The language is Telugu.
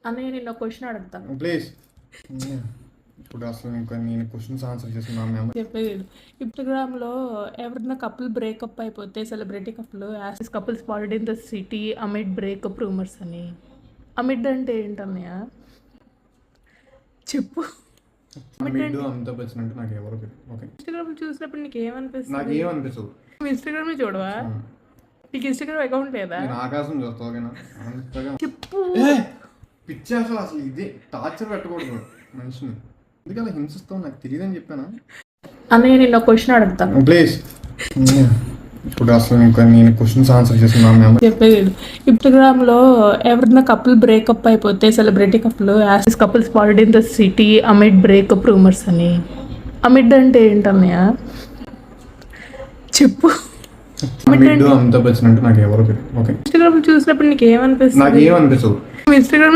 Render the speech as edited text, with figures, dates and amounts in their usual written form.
అన్నయ్య నేను ఒక క్వశ్చన్ అడుగుతాను ప్లీజ్. ఇప్పుడు అసలు ఇంకా నేను క్వశ్చన్స్ ఆన్సర్ చేసిన మా మెమరీ చెప్పేది ఇన్స్టాగ్రామ్లో ఎవరైనా కపుల్ బ్రేకప్ అయిపోతే celebrity couple as couple spotted in the city amid breakup rumours అని. అమిడ్ అంటే ఏంటన్నయ్య చెప్పు. మిడ్ అమితాబ్ బచ్చన్ అంటే నాకు ఎవరు ఓకే. ఇన్స్టాగ్రామ్ చూసినప్పుడు నీకు ఏమనిపిస్తుంది? నాకు ఏమనిపించదు. నువ్వు ఇన్స్టాగ్రామ్ చూడవా? నీకు ఇన్స్టాగ్రామ్ అకౌంట్ లేదా? నేను ఆకాశం చూస్తా ఓకేనా. చెప్పు. పిచ్చేసలు అసలు ఇది టార్చర్ పెట్టకూడదు మనిషిని. ఎందుకు అలా హింసిస్తావు నాకు తెలియదని చెప్పానా. అన్నయ్య నేను ఒక క్వశ్చన్ అడుగుతాను ప్లీజ్. ఇప్పుడు అసలు ఇంకా నేను క్వశ్చన్స్ ఆన్సర్ చేసిన మా మెమరీ చెప్పేది ఇన్స్టాగ్రామ్లో ఎవరైనా కపుల్ బ్రేకప్ అయిపోతే celebrity couple as couple spotted in the city amid breakup rumours అని. అమిడ్ అంటే ఏంటన్నయ్య చెప్పు. మిడ్ అమితాబ్ బచ్చన్ అంటే నాకు ఎవరు ఓకే. ఇన్స్టాగ్రామ్ చూసినప్పుడు నీకు ఏమనిపిస్తుంది? నాకు ఏమనిపించదు. ఇన్స్టాగ్రామ్